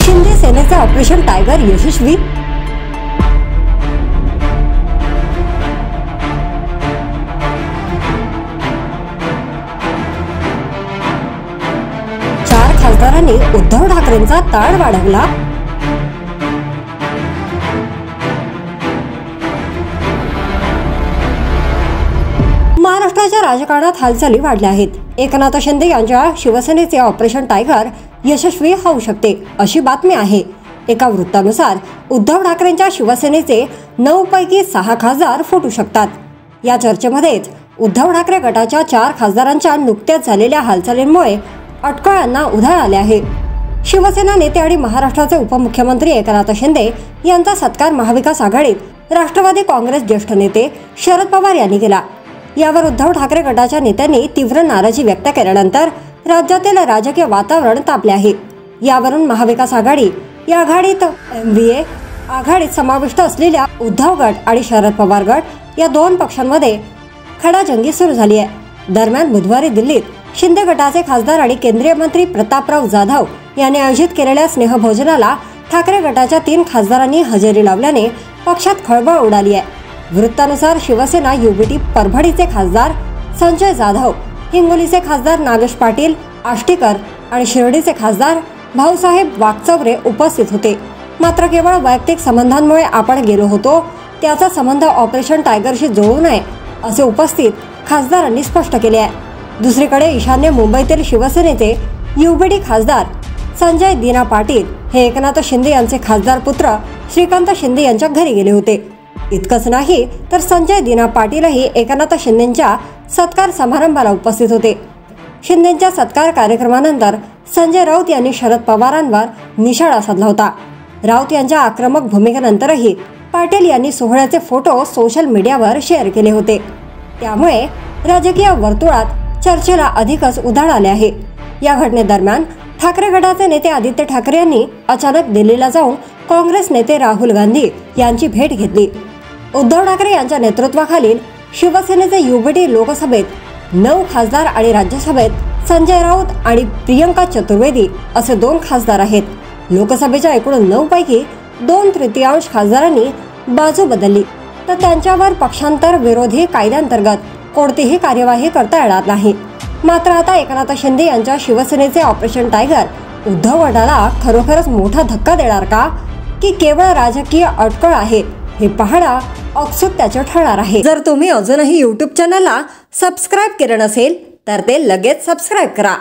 शिंदे सेनेचे operation tiger यशस्वी। चार खासदारांनी उद्धव ठाकरेंचा ताळ वाढवला। महाराष्ट्राच्या राजकारणात हालचाली वाढल्या आहेत। एकनाथ शिंदे यांच्या शिवसेनेचे ऑपरेशन टायगर यशस्वी होऊ शकते अशी बातमी आहे। एका वृत्तानुसार उद्धव ठाकरेंच्या शिवसेनेचे 9 पैकी 6 खासदार फुटू शकतात। या चर्चेमध्येच उद्धव ठाकरे गटाच्या 4 खासदारांच्या नुकत्याच झालेल्या हालचालींमुळे अटकळांना उधाण आले आहे। शिवसेना नेते आणि महाराष्ट्राचे उपमुख्यमंत्री एकनाथ शिंदे यांचा सत्कार महाविकास आघाडीत राष्ट्रवादी काँग्रेस ज्येष्ठ नेते शरद पवार यांनी केला। यावर उद्धव ठाकरे गटाच्या नेत्यांनी तीव्र नाराजी व्यक्त केल्यानंतर राज्यातील राजकीय वातावरण तापले आहे। यावरून महाविकास आघाडी या आघाडीत MVA आघाडीत समाविष्ट असलेल्या उद्धव गट आणि शरद पवार गट या 2 पक्षांमध्ये खडाजंगी सुरू झाली आहे। दरम्यान बुधवारी दिल्लीत शिंदे गटाचे खासदार आणि केंद्रीय मंत्री प्रतापराव जाधव यांनी आयोजित केलेल्या स्नेहभोजनाला ठाकरे गटाच्या 3 खासदारांनी हजेरी लावल्याने पक्षात खळबळ उडाली आहे। वृत्तानुसार शिवसेना UBT परभणीचे खासदार संजय जाधव, हिंगोलीचे खासदार नागेश पाटील आष्टीकर आणि शिर्डीचे खासदार भाऊसाहेब वाकचौरे उपस्थित होते। मात्र केवळ वैयक्तिक संबंधांमुळे आपण गेलो होतो, त्याचा संबंध ऑपरेशन टायगरशी जोडू नये असे उपस्थित खासदारांनी स्पष्ट केले आहे। दुसरीकडे ईशान्य मुंबईतील शिवसेनेचे UBT खासदार संजय दीना पाटील हे एकनाथ शिंदे यांचे खासदार पुत्र श्रीकांत शिंदे यांच्या घरी गेले होते। इतकंच नाही तर संजय दीना पाटीलही एकनाथ शिंदेंच्या सत्कार समारंभाला उपस्थित होते। शिंदेंच्या सत्कार कार्यक्रमानंतर संजय राऊत यांनी शरद पवारांवर निशाणा साधला होता। राऊत यांच्या आक्रमक भूमिकेनंतरही पाटील यांनी सोहळ्याचे फोटो सोशल मीडियावर शेअर केले होते। त्यामुळे राजकीय वर्तुळात चर्चेला अधिकच उधाण आले आहे। या घटनेदरम्यान ठाकरे गटाचे नेते आदित्य ठाकरे यांनी अचानक दिल्लीला जाऊन काँग्रेस नेते राहुल गांधी यांची भेट घेतली। उद्धव ठाकरे यांच्या नेतृत्वाखालील शिवसेनेचे UBT लोकसभेत 9 खासदार आणि राज्यसभेत संजय राऊत आणि प्रियंका चतुर्वेदी असे 2 खासदार आहेत। लोकसभेच्या एकूण 9 पैकी 2/3 खासदारांनी बाजू बदलली तर त्यांच्यावर पक्षांतर विरोधी कायद्याअंतर्गत कोणतीही कार्यवाही करता येणार नाही। मात्र आता एकनाथ शिंदे यांच्या शिवसेनेचे ऑपरेशन टायगर उद्धव गटाला खरोखरच मोठा धक्का देणार का, की केवळ राजकीय अटकळ आहे हे पाहणं औत्सुक्याचे ठरणार आहे। जर तुम्ही अजूनही YouTube चॅनलला सबस्क्राईब केलं नसेल तर ते लगेच सबस्क्राईब करा।